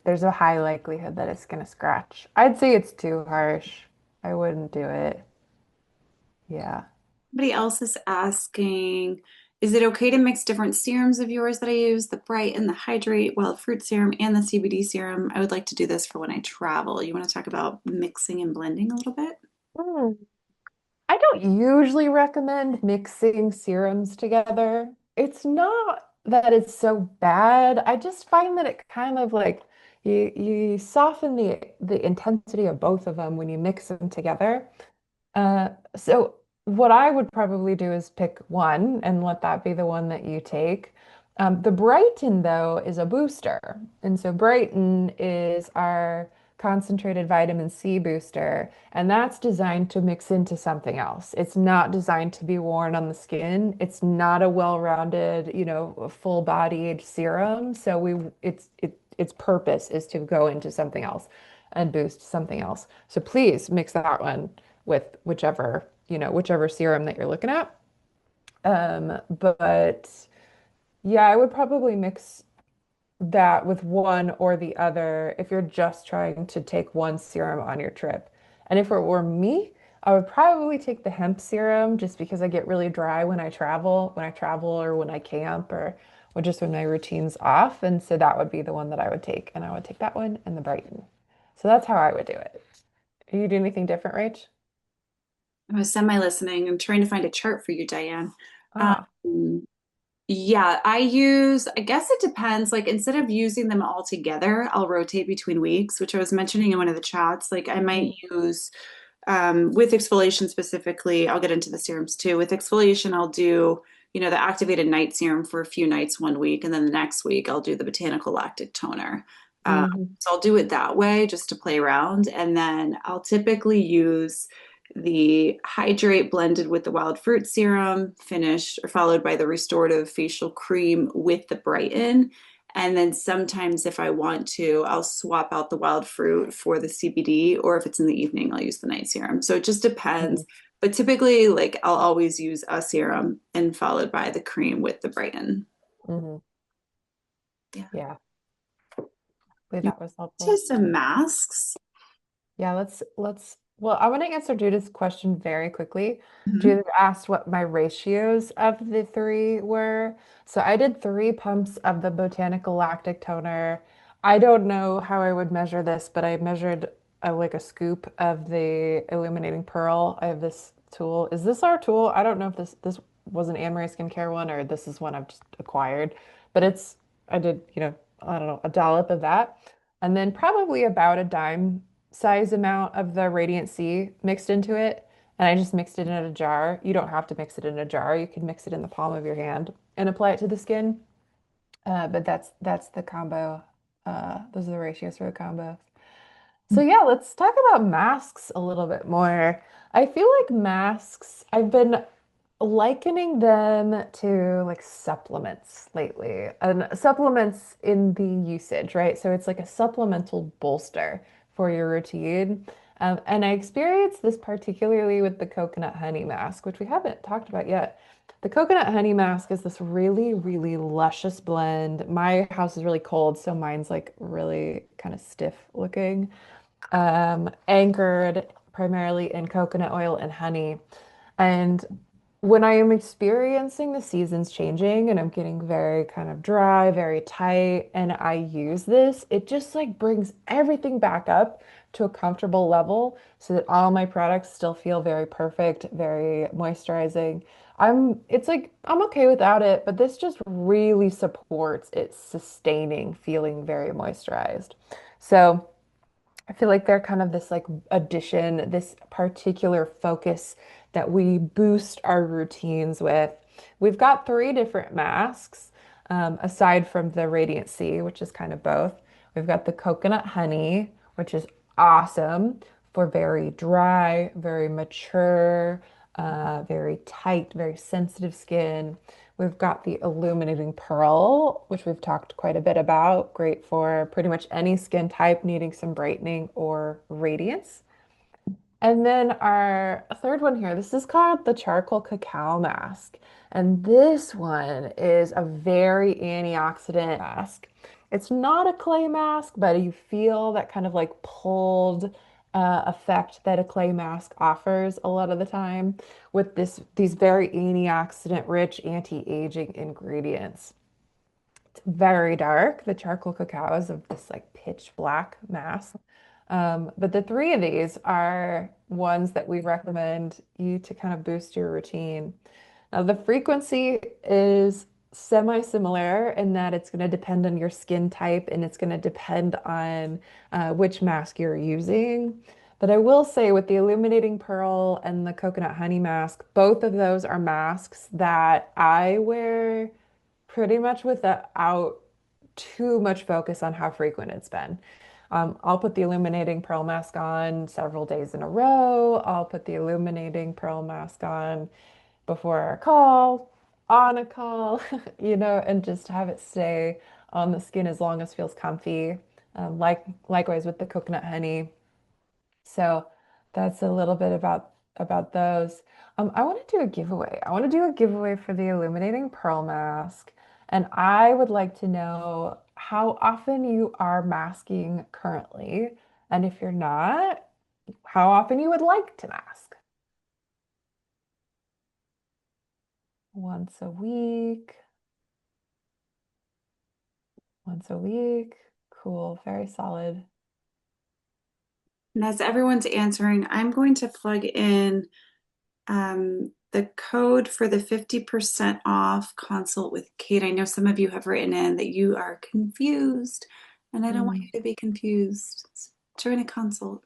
there's a high likelihood that it's going to scratch. I'd say it's too harsh. I wouldn't do it. Yeah. Somebody else is asking, is it okay to mix different serums of yours that I use, the Bright and the Hydrate, Wild Fruit Serum, and the CBD serum? I would like to do this for when I travel. You want to talk about mixing and blending a little bit? Hmm. I don't usually recommend mixing serums together. It's not that it's so bad. I just find that it kind of like you soften the intensity of both of them when you mix them together. So what I would probably do is pick one and let that be the one that you take. The Brighton, though, is a booster. And so Brighton is our concentrated vitamin C booster, and that's designed to mix into something else. It's not designed to be worn on the skin. It's not a well-rounded, full-bodied serum. So its purpose is to go into something else. and boost something else. So please mix that one with whichever, whichever serum that you're looking at. But yeah, I would probably mix that with one or the other if you're just trying to take one serum on your trip. And if it were me, I would probably take the hemp serum just because I get really dry when I travel or when I camp or just when my routine's off. And so that would be the one that I would take. And I would take that one and the Brighton. So that's how I would do it. You do anything different, Rach? I was semi-listening. I'm trying to find a chart for you, Diane. Ah, Um, yeah, I guess it depends. Like instead of using them all together, I'll rotate between weeks, which I was mentioning in one of the chats. Like I might mhm, use with exfoliation specifically, I'll get into the serums too. With exfoliation, I'll do, the activated night serum for a few nights one week, and then the next week I'll do the botanical lactic toner. mhm, So I'll do it that way just to play around. And then I'll typically use the hydrate blended with the wild fruit serum, finished or followed by the restorative facial cream with the brighten. And then sometimes, if I want to, I'll swap out the wild fruit for the CBD, or if it's in the evening, I'll use the night serum. So it just depends. mhm, But typically, like I'll always use a serum and followed by the cream with the brighten. mhm. Yeah. Yeah, I believe You that was to helpful. some masks. Yeah, well, I want to answer Judith's question very quickly. Mhm. Judith asked what my ratios of the three were. So I did 3 pumps of the Botanical Lactic Toner. I don't know how I would measure this, but I measured like a scoop of the Illuminating Pearl. I have this tool. Is this our tool? I don't know if this was an Anne Marie Skincare one or this is one I've just acquired, but I did, I don't know, a dollop of that. And then probably about a dime size amount of the Radiant Sea mixed into it. And I just mixed it in a jar. You don't have to mix it in a jar. You can mix it in the palm of your hand and apply it to the skin. But that's the combo. Those are the ratios for the combo. So yeah, let's talk about masks a little bit more. I feel like masks, I've been likening them to like supplements lately, and supplements in the usage, right? So it's like a supplemental bolster for your routine. And I experienced this particularly with the coconut honey mask, which we haven't talked about yet. The coconut honey mask is this really, really luscious blend. My house is really cold, so mine's like really kind of stiff looking, anchored primarily in coconut oil and honey. And when I am experiencing the seasons changing and I'm getting very kind of dry, very tight, and I use this, it just like brings everything back up to a comfortable level so that all my products still feel very perfect, very moisturizing. It's like I'm okay without it, but this just really supports its sustaining feeling very moisturized. So, I feel like they're kind of this like addition, this particular focus that we boost our routines with. We've got 3 different masks, aside from the Radiant Sea, which is kind of both. We've got the coconut honey, which is awesome for very dry, very mature, very tight, very sensitive skin. We've got the illuminating pearl, which we've talked quite a bit about. Great for pretty much any skin type needing some brightening or radiance. And then our third one here, this is called the charcoal cacao mask. And this one is a very antioxidant mask. It's not a clay mask, but you feel that kind of like pulled effect that a clay mask offers a lot of the time with these very antioxidant rich anti-aging ingredients. It's very dark. The charcoal cacao is of this like pitch black mass. But the 3 of these are ones that we recommend you to kind of boost your routine. Now, the frequency is semi-similar in that it's going to depend on your skin type and it's going to depend on which mask you're using. But I will say with the illuminating pearl and the coconut honey mask, both of those are masks that I wear pretty much without too much focus on how frequent it's been. I'll put the illuminating pearl mask on several days in a row. I'll put the illuminating pearl mask on before a call, on a call, and just have it stay on the skin as long as feels comfy. Likewise with the coconut honey. So that's a little bit about those. I want to do a giveaway. I want to do a giveaway for the illuminating pearl mask, and I would like to know how often you are masking currently, and if you're not, how often you would like to mask. Once a week, once a week. Cool, very solid. And as everyone's answering, I'm going to plug in the code for the 50% off consult with Kate. I know some of you have written in that you are confused, and I don't want Mm, you to be confused. Join a consult.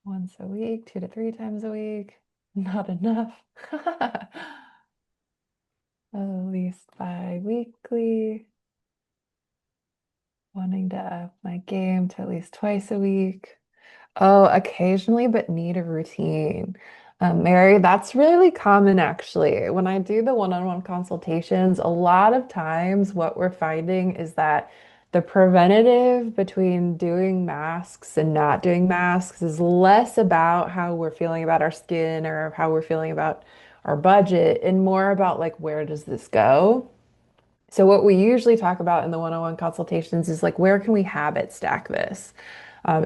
once a week, 2 to 3 times a week. Not enough. At least bi-weekly. Wanting to up my game to at least twice a week. Oh, occasionally, but need a routine. Mary, that's really common actually. When I do the one-on-one consultations, a lot of times what we're finding is that the preventative between doing masks and not doing masks is less about how we're feeling about our skin or how we're feeling about our budget and more about like, where does this go? So what we usually talk about in the one-on-one consultations is like, where can we habit stack this?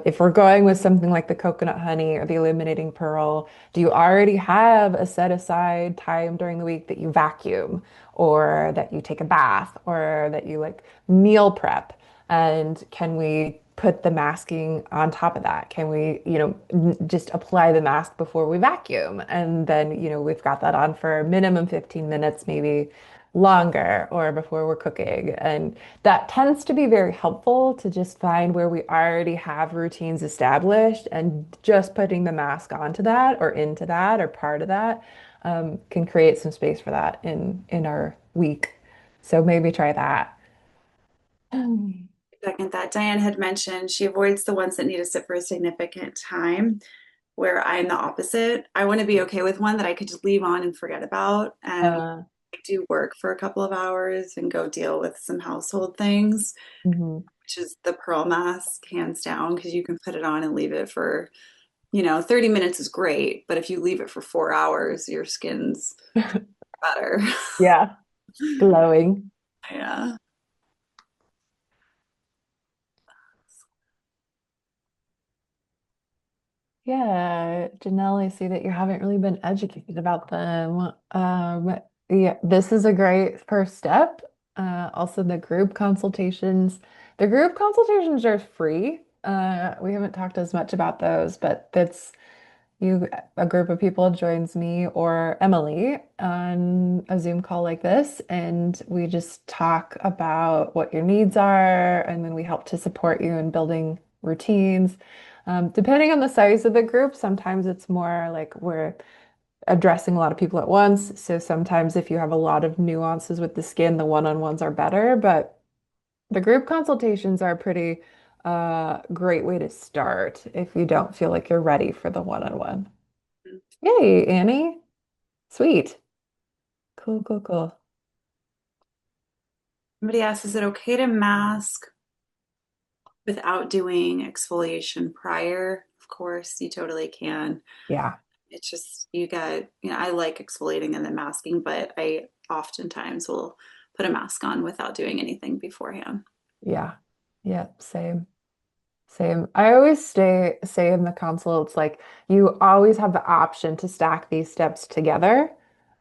If we're going with something like the coconut honey or the illuminating pearl, do you already have a set aside time during the week that you vacuum or that you take a bath or that you like meal prep? And can we put the masking on top of that? Can we, just apply the mask before we vacuum? And then, we've got that on for minimum 15 minutes, maybe longer or before we're cooking. And that tends to be very helpful to just find where we already have routines established and just putting the mask onto that or into that or part of that can create some space for that in our week. So maybe try that. Second, that Diane had mentioned she avoids the ones that need to sit for a significant time, where I'm the opposite. I want to be okay with one that I could just leave on and forget about and Uh, do work for a couple of hours and go deal with some household things, mhm. which is the pearl mask, hands down, because you can put it on and leave it for, 30 minutes is great, but if you leave it for 4 hours, your skin's better. Yeah, glowing. Yeah. Yeah, Janelle, I see that you haven't really been educated about them. Yeah, this is a great first step. Also, the group consultations. The group consultations are free. We haven't talked as much about those, but that's a group of people joins me or Emily on a Zoom call like this, and we just talk about what your needs are, and then we help to support you in building routines. Depending on the size of the group, sometimes it's more like we're addressing a lot of people at once. So sometimes if you have a lot of nuances with the skin, the one-on-ones are better, but the group consultations are a pretty great way to start if you don't feel like you're ready for the one-on-one. Yay, Annie. Sweet. Cool, cool, cool. Somebody asks, is it okay to mask without doing exfoliation prior? Of course, you totally can. Yeah, It's just I like exfoliating and then masking, but I oftentimes will put a mask on without doing anything beforehand. yeah. Yeah, same. Same. I always say in the console, it's like you always have the option to stack these steps together,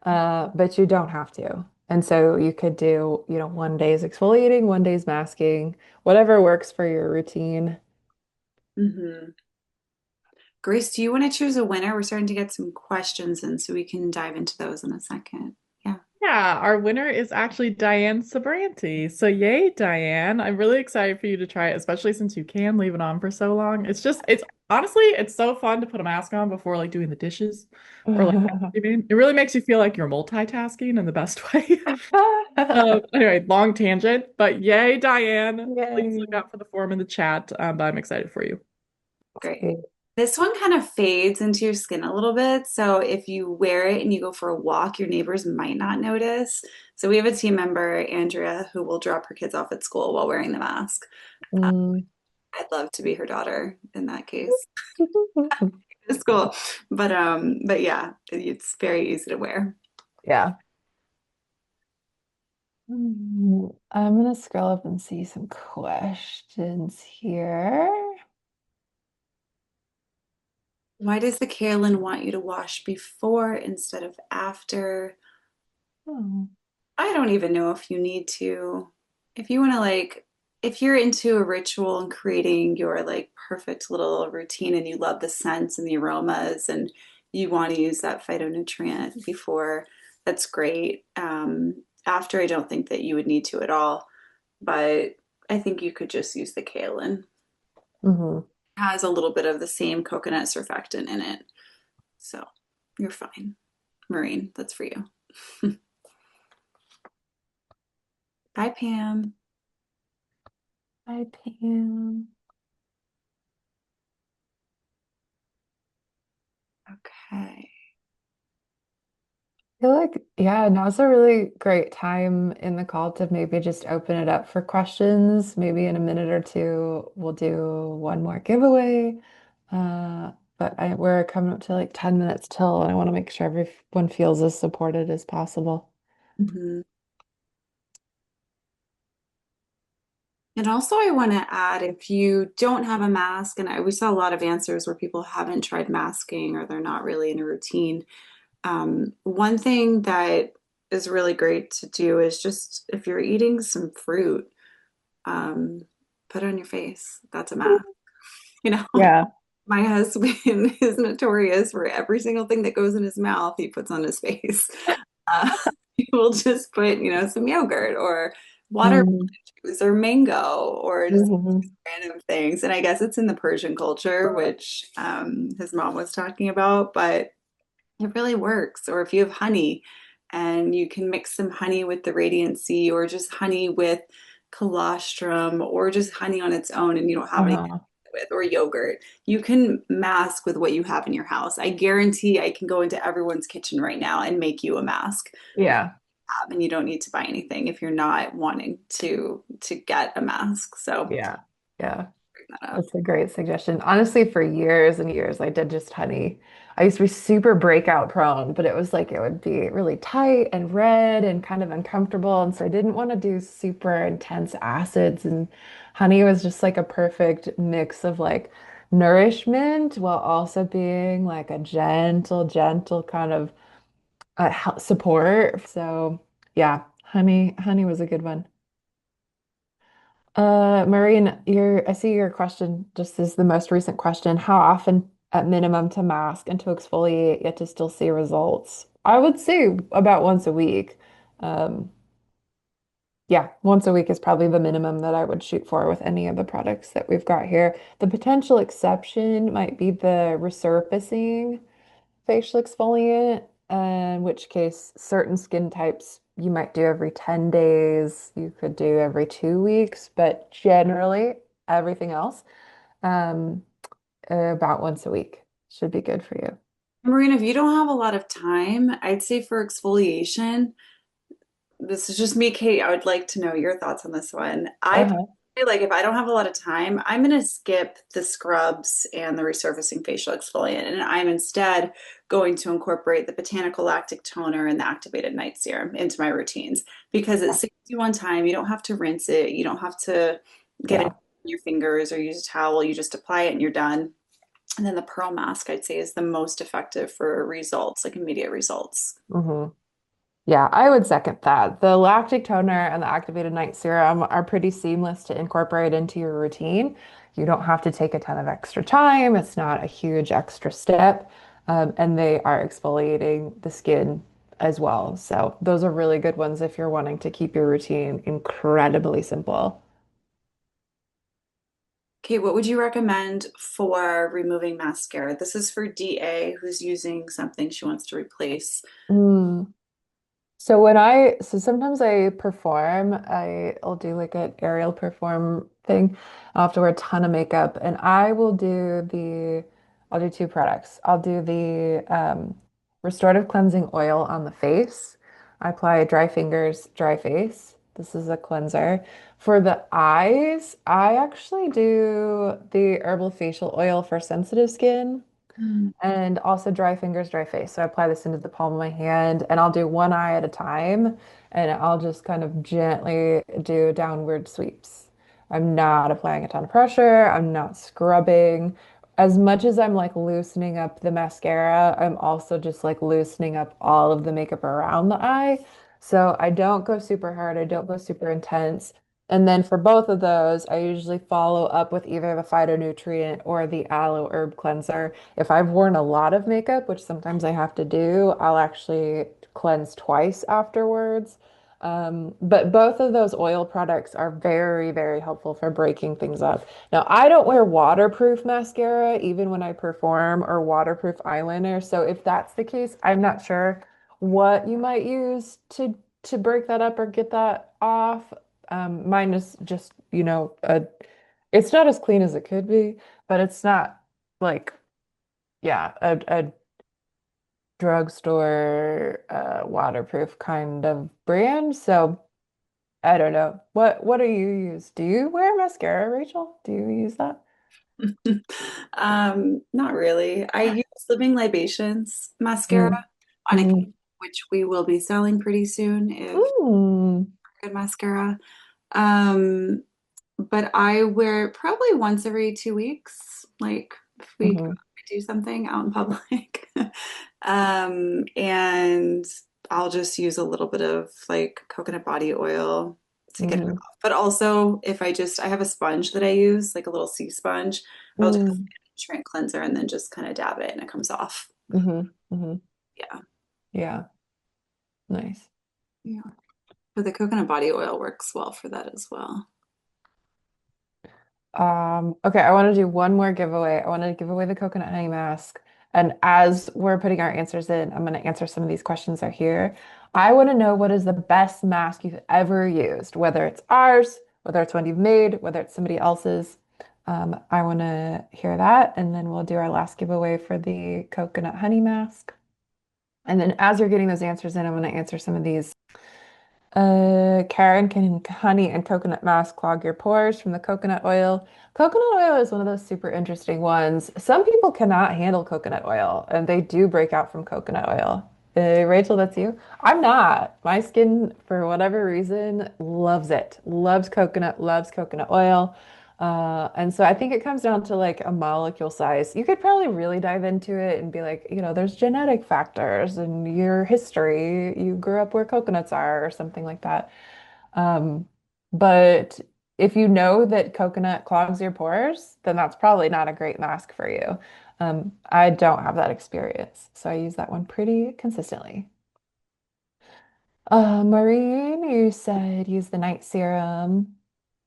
but you don't have to. And so you could do, one day's exfoliating, one day's masking, whatever works for your routine. Hmm. Grace, do you want to choose a winner? We're starting to get some questions in, so we can dive into those in a second. Yeah. Yeah, our winner is actually Diane Sabranti. So yay, Diane. I'm really excited for you to try it, especially since you can leave it on for so long. It's honestly, it's so fun to put a mask on before like doing the dishes or like vacuuming. It really makes you feel like you're multitasking in the best way. Anyway, long tangent, but yay, Diane. Please look Yay. out for the form in the chat. But I'm excited for you. Great. Sweet. This one kind of fades into your skin a little bit. So if you wear it and you go for a walk, your neighbors might not notice. So we have a team member, Andrea, who will drop her kids off at school while wearing the mask. Mm. I'd love to be her daughter in that case. It's cool. But yeah, it's very easy to wear. Yeah. I'm gonna scroll up and see some questions here. Why does the Kaolin want you to wash before instead of after? Oh. I don't even know if you need to. If you want to if you're into a ritual and creating your like perfect little routine and you love the scents and the aromas and you want to use that phytonutrient before, that's great. After, I don't think that you would need to at all, but I think you could just use the kaolin. It Hmm. has a little bit of the same coconut surfactant in it, so you're fine. Maureen, that's for you. Bye, Pam. Hi, Pam. Okay. I feel like, yeah, now's a really great time in the call to maybe just open it up for questions. Maybe in a minute or two, we'll do one more giveaway. We're coming up to like 10 minutes till, and I want to make sure everyone feels as supported as possible. Mhm. And also, I want to add if you don't have a mask, and we saw a lot of answers where people haven't tried masking or they're not really in a routine. One thing that is really great to do is just if you're eating some fruit, um, put it on your face. That's a mask. You know, Yeah. my husband is notorious for every single thing that goes in his mouth, he puts on his face. Uh, he will just put, some yogurt or watermelon Mm-hmm. juice or mango or just Hmm. random things. And I guess it's in the Persian culture, which his mom was talking about, but it really works. Or if you have honey and you can mix some honey with the Radiancy or just honey with colostrum or just honey on its own and you don't have anything Uh-huh. with or yogurt, you can mask with what you have in your house. I guarantee I can go into everyone's kitchen right now and make you a mask. Yeah. And you don't need to buy anything if you're not wanting to get a mask. So Yeah. Yeah. bring that up. That's a great suggestion. Honestly, for years and years, I did just honey. I used to be super breakout prone, but it was like it would be really tight and red and kind of uncomfortable. And so I didn't want to do super intense acids. And honey was just like a perfect mix of like nourishment while also being like a gentle kind of support. So yeah, honey was a good one. Maureen, I see your question just is the most recent question. How often at minimum to mask and to exfoliate yet to still see results? I would say about once a week. Um, yeah, once a week is probably the minimum that I would shoot for with any of the products that we've got here. The potential exception might be the resurfacing facial exfoliant, in which case certain skin types you might do every 10 days, you could do every 2 weeks, but generally everything else, um, about once a week should be good for you. Marina, if you don't have a lot of time, I'd say for exfoliation, this is just me, Kate. I would like to know your thoughts on this one. I Uh-huh. personally, like if I don't have a lot of time, I'm going to skip the scrubs and the resurfacing facial exfoliant, and I'm instead going to incorporate the Botanical lactic toner and the activated night serum into my routines because it Yeah. saves you on time. You don't have to rinse it. You don't have to get it Yeah. in your fingers or use a towel. You just apply it and you're done. And then the pearl mask, I'd say, is the most effective for results, like immediate results. Hmm. Yeah, I would second that. The lactic toner and the activated night serum are pretty seamless to incorporate into your routine. You don't have to take a ton of extra time. It's not a huge extra step. And they are exfoliating the skin as well. So those are really good ones if you're wanting to keep your routine incredibly simple. Okay, what would you recommend for removing mascara? This is for DA who's using something she wants to replace. Mm. So sometimes I perform, I'll do like an aerial perform thing. I'll have to wear a ton of makeup and I will do the I'll do two products. I'll do the restorative cleansing oil on the face. I apply dry fingers, dry face. This is a cleanser. For the eyes, I actually do the herbal facial oil for sensitive skin. Mm. And also dry fingers, dry face. So I apply this into the palm of my hand and I'll do one eye at a time and I'll just kind of gently do downward sweeps. I'm not applying a ton of pressure. I'm not scrubbing. As much as I'm like loosening up the mascara, I'm also just like loosening up all of the makeup around the eye. So I don't go super hard. I don't go super intense. And then for both of those, I usually follow up with either the phytonutrient or the aloe herb cleanser. If I've worn a lot of makeup, which sometimes I have to do, I'll actually cleanse twice afterwards. But both of those oil products are very, very helpful for breaking things up. Now, I don't wear waterproof mascara even when I perform or waterproof eyeliner. So if that's the case, I'm not sure what you might use to break that up or get that off. Mine is just, it's not as clean as it could be, but it's not like yeah, a drugstore waterproof kind of brand. So I don't know. What do you use? Do you wear mascara, Rachel? Do you use that? Not really. I use Living Libations mascara Mm. on a cake, Mm. which we will be selling pretty soon if Mm. good mascara. Um, but I wear it probably once every 2 weeks, like if we Hmm. do something out in public. And I'll just use a little bit of like coconut body oil to get it Hmm. off. But also, if I have a sponge that I use, like a little sea sponge, I'll just Mm. nutrient cleanser and then just kind of dab it and it comes off. Hmm. Hmm. Yeah. Yeah, nice. Yeah. But the coconut body oil works well for that as well. Okay, I want to do one more giveaway. I want to give away the coconut honey mask. And as we're putting our answers in, I'm going to answer some of these questions that are here. I want to know what is the best mask you've ever used, whether it's ours, whether it's one you've made, whether it's somebody else's. I want to hear that. And then we'll do our last giveaway for the coconut honey mask. And then as you're getting those answers in, I'm going to answer some of these. Karen, can honey and coconut mask clog your pores from the coconut oil? Coconut oil is one of those super interesting ones. Some people cannot handle coconut oil and they do break out from coconut oil. Rachel, that's you. I'm not. My skin, for whatever reason, loves it. Loves coconut oil. And so I think it comes down to like a molecule size. You could probably really dive into it and be like, there's genetic factors and your history. You grew up where coconuts are or something like that. But if you know that coconut clogs your pores, then that's probably not a great mask for you. I don't have that experience, so I use that one pretty consistently. Maureen, you said use the night serum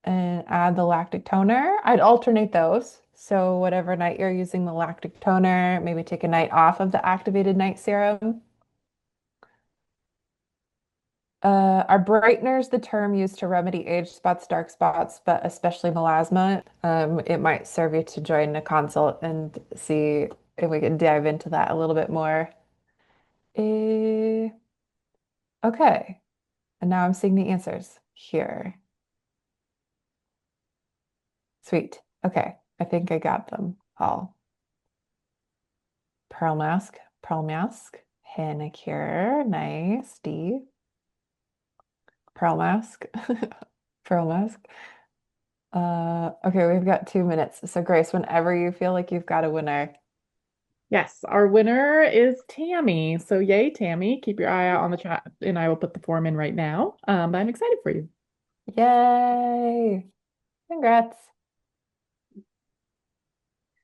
and add the lactic toner. I'd alternate those. So whatever night you're using the lactic toner, maybe take a night off of the activated night serum. Are brighteners the term used to remedy age spots, dark spots, but especially melasma? It might serve you to join a consult and see if we can dive into that a little bit more. Eh, okay, and now I'm seeing the answers here. Sweet. Okay, I think I got them all. Pearl mask, henna cure, nice, D. Pearl mask, pearl mask. Okay, we've got 2 minutes. So Grace, whenever you feel like you've got a winner. Yes, our winner is Tammy. So yay, Tammy. Keep your eye out on the chat and I will put the form in right now. But I'm excited for you. Yay! Congrats.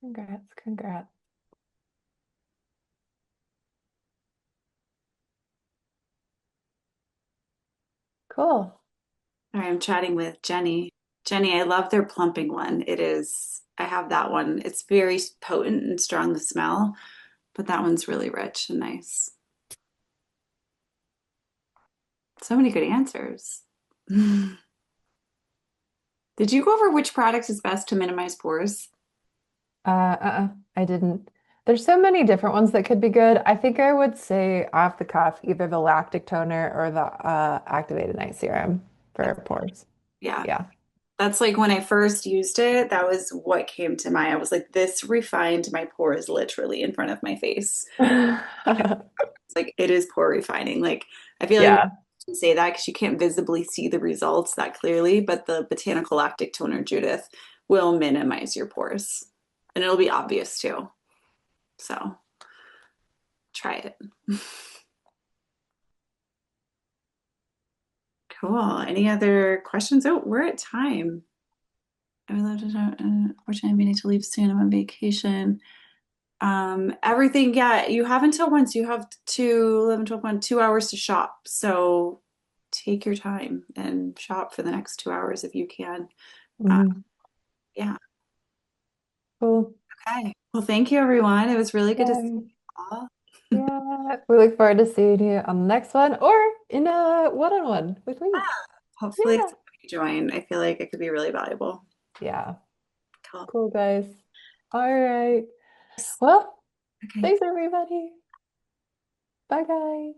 Congrats, congrats. Cool. I'm chatting with Jenny. Jenny, I love their plumping one. I have that one. It's very potent and strong the smell, but that one's really rich and nice. So many good answers. Did you go over which product is best to minimize pores? I didn't. There's so many different ones that could be good. I think I would say off the cuff, either the lactic toner or the activated night serum for That's, pores. yeah. Yeah. That's like when I first used it, that was what came to mind. I was like, this refined my pores literally in front of my face. It's like it is pore refining. Like I feel like we Yeah. can say that because you can't visibly see the results that clearly, but the Botanical Lactic Toner, Judith, will minimize your pores. And it'll be obvious too. So try it. Cool. Any other questions? Oh, we're at time. I would love to talk. Unfortunately, I need to leave soon. I'm on vacation. Everything, yeah, you have until once you have to 11, 12, 1, 2 hours to shop. So take your time and shop for the next 2 hours if you can. Uh, Mhm. yeah. Cool. Okay. Well, thank you, everyone. It was really good to see Yeah. you all. Yeah. We look forward to seeing you on the next one or in a one-on-one with me. Hopefully, Yeah. somebody join. I feel like it could be really valuable. Yeah. Cool. Cool, guys. All right. Well, Okay. thanks, everybody. Bye, guys.